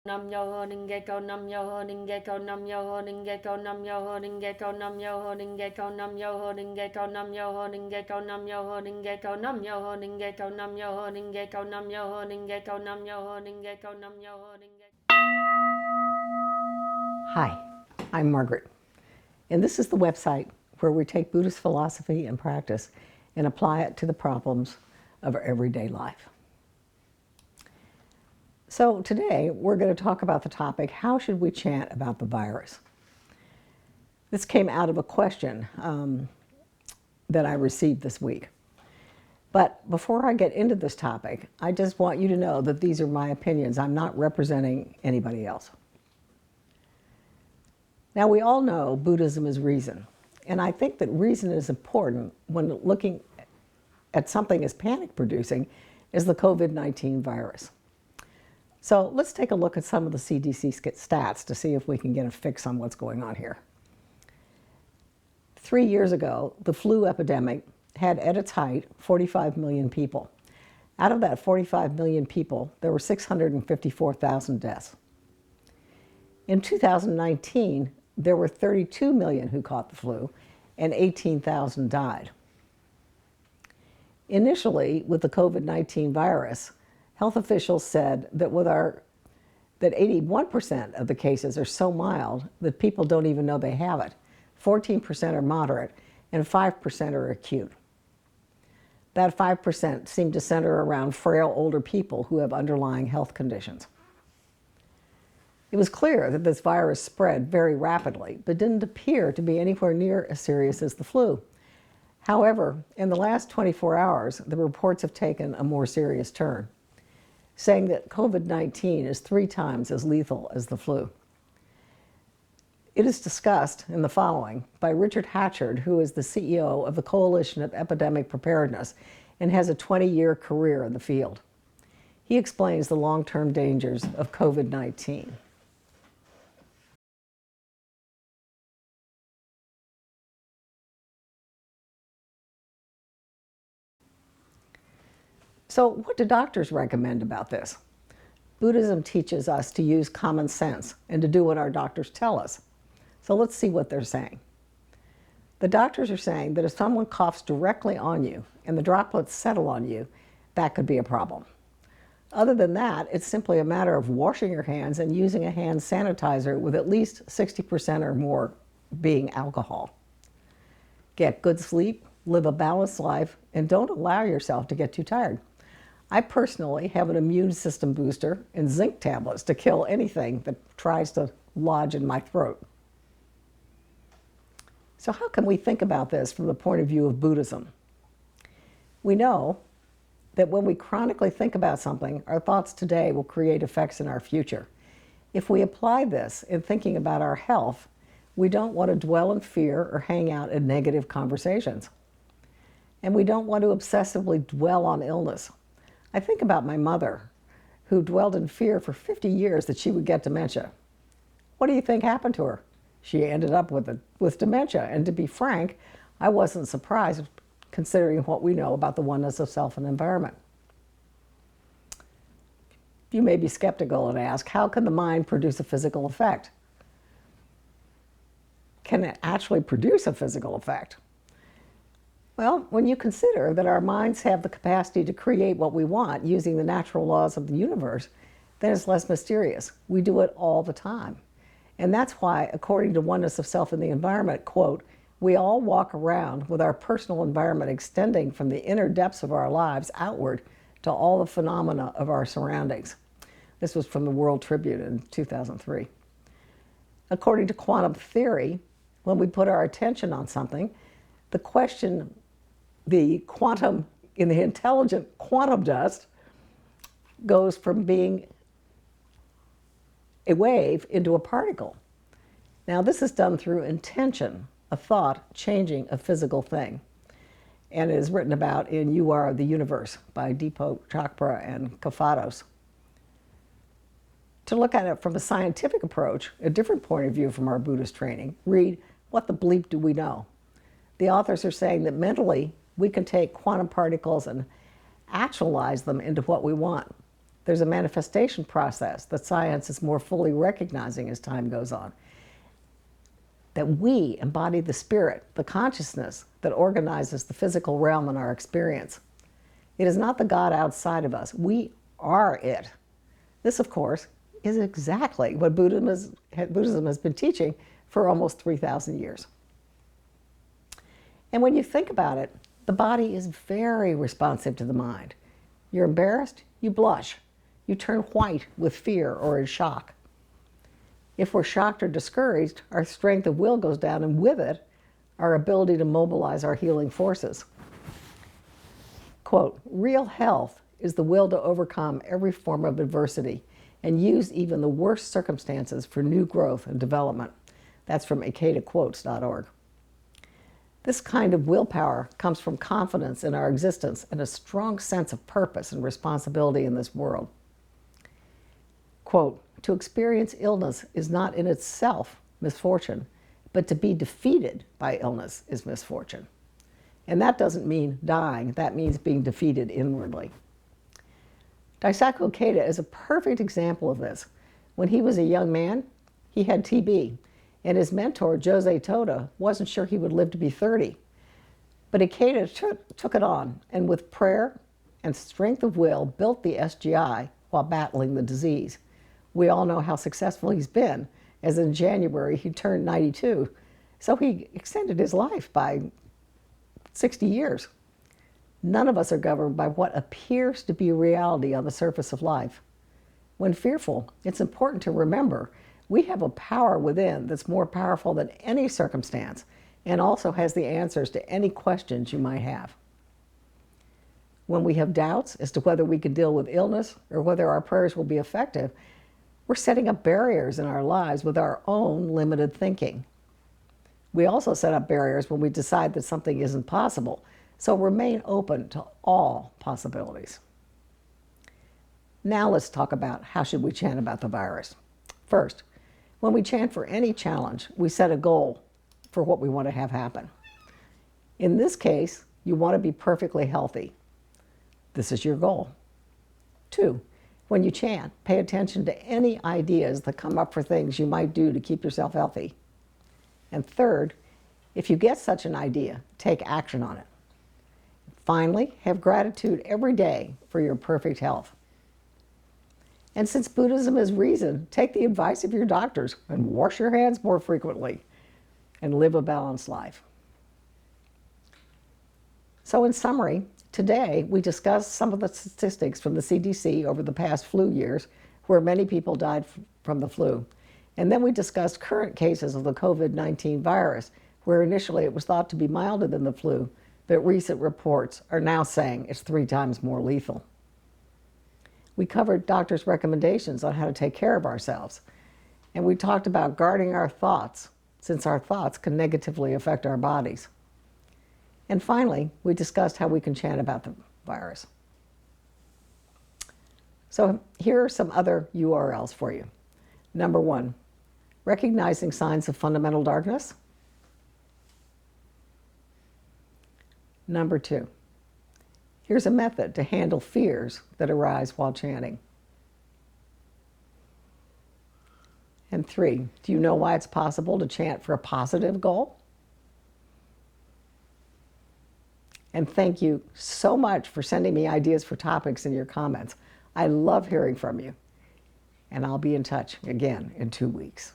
Nam yo ho ning ge ko nam yo ho ning ge ko nam yo ho ning ge ko nam yo ho ning ge ko nam yo ho ning ge ko nam yo ho ning ge ko nam yo ho ning ge ko nam yo ho ning ge ko nam yo ho ning ge ko nam yo ho ning ge ko nam yo ho ning ge ko nam yo ho ning ge ko nam yo ho ning ge. Hi, I'm Margaret, and this is the website where we take Buddhist philosophy and practice and apply it to the problems of our everyday life. So today we're going to talk about the topic, how should we chant about the virus? This came out of a question that I received this week. But before I get into this topic, I just want you to know that these are my opinions. I'm not representing anybody else. Now, we all know Buddhism is reason, and I think that reason is important when looking at something as panic-producing as the COVID-19 virus. So let's take a look at some of the CDC stats to see if we can get a fix on what's going on here. 3 years ago, the flu epidemic had at its height 45 million people. Out of that 45 million people, there were 654,000 deaths. In 2019, there were 32 million who caught the flu and 18,000 died. Initially, with the COVID-19 virus, health officials said that that 81% of the cases are so mild that people don't even know they have it. 14% are moderate and 5% are acute. That 5% seemed to center around frail older people who have underlying health conditions. It was clear that this virus spread very rapidly, but didn't appear to be anywhere near as serious as the flu. However, in the last 24 hours, the reports have taken a more serious turn, saying that COVID-19 is 3 times as lethal as the flu. It is discussed in the following by Richard Hatchard, who is the CEO of the Coalition of Epidemic Preparedness and has a 20-year career in the field. He explains the long-term dangers of COVID-19. So what do doctors recommend about this? Buddhism teaches us to use common sense and to do what our doctors tell us. So let's see what they're saying. The doctors are saying that if someone coughs directly on you and the droplets settle on you, that could be a problem. Other than that, it's simply a matter of washing your hands and using a hand sanitizer with at least 60% or more being alcohol. Get good sleep, live a balanced life, and don't allow yourself to get too tired. I personally have an immune system booster and zinc tablets to kill anything that tries to lodge in my throat. So how can we think about this from the point of view of Buddhism? We know that when we chronically think about something, our thoughts today will create effects in our future. If we apply this in thinking about our health, we don't want to dwell in fear or hang out in negative conversations. And we don't want to obsessively dwell on illness. I think about my mother, who dwelled in fear for 50 years that she would get dementia. What do you think happened to her? She ended up with dementia. And to be frank, I wasn't surprised considering what we know about the oneness of self and environment. You may be skeptical and ask, how can the mind produce a physical effect? Can it actually produce a physical effect? Well, when you consider that our minds have the capacity to create what we want using the natural laws of the universe, then it's less mysterious. We do it all the time. And that's why, according to Oneness of Self and the Environment, quote, we all walk around with our personal environment extending from the inner depths of our lives outward to all the phenomena of our surroundings. This was from the World Tribune in 2003. According to quantum theory, when we put our attention on something, the quantum in the intelligent quantum dust goes from being a wave into a particle. Now, this is done through intention, a thought changing a physical thing, and is written about in You Are the Universe by Deepak Chopra and Kafatos. To look at it from a scientific approach, a different point of view from our Buddhist training, read What the Bleep Do We Know? The authors are saying that mentally we can take quantum particles and actualize them into what we want. There's a manifestation process that science is more fully recognizing as time goes on. That we embody the spirit, the consciousness that organizes the physical realm in our experience. It is not the God outside of us. We are it. This, of course, is exactly what Buddhism has been teaching for almost 3,000 years. And when you think about it, the body is very responsive to the mind. You're embarrassed, you blush. You turn white with fear or in shock. If we're shocked or discouraged, our strength of will goes down, and with it, our ability to mobilize our healing forces. Quote, real health is the will to overcome every form of adversity and use even the worst circumstances for new growth and development. That's from ikeda-quotes.org. This kind of willpower comes from confidence in our existence and a strong sense of purpose and responsibility in this world. Quote, to experience illness is not in itself misfortune, but to be defeated by illness is misfortune. And that doesn't mean dying, that means being defeated inwardly. Daisaku Ikeda is a perfect example of this. When he was a young man, he had TB, and his mentor, Jose Toda, wasn't sure he would live to be 30. But Ikeda took it on, and with prayer and strength of will, built the SGI while battling the disease. We all know how successful he's been, as in January he turned 92. So he extended his life by 60 years. None of us are governed by what appears to be reality on the surface of life. When fearful, it's important to remember we have a power within that's more powerful than any circumstance and also has the answers to any questions you might have. When we have doubts as to whether we can deal with illness or whether our prayers will be effective, we're setting up barriers in our lives with our own limited thinking. We also set up barriers when we decide that something isn't possible, so remain open to all possibilities. Now let's talk about how should we chant about the virus. First, when we chant for any challenge, we set a goal for what we want to have happen. In this case, you want to be perfectly healthy. This is your goal. 2, when you chant, pay attention to any ideas that come up for things you might do to keep yourself healthy. And 3rd, if you get such an idea, take action on it. Finally, have gratitude every day for your perfect health. And since Buddhism is reason, take the advice of your doctors and wash your hands more frequently and live a balanced life. So in summary, today we discussed some of the statistics from the CDC over the past flu years, where many people died from the flu. And then we discussed current cases of the COVID-19 virus, where initially it was thought to be milder than the flu, but recent reports are now saying it's 3 times more lethal. We covered doctors' recommendations on how to take care of ourselves. And we talked about guarding our thoughts, since our thoughts can negatively affect our bodies. And finally, we discussed how we can chant about the virus. So here are some other URLs for you. Number 1, recognizing signs of fundamental darkness. Number 2, here's a method to handle fears that arise while chanting. And 3, do you know why it's possible to chant for a positive goal? And thank you so much for sending me ideas for topics in your comments. I love hearing from you. And I'll be in touch again in 2 weeks.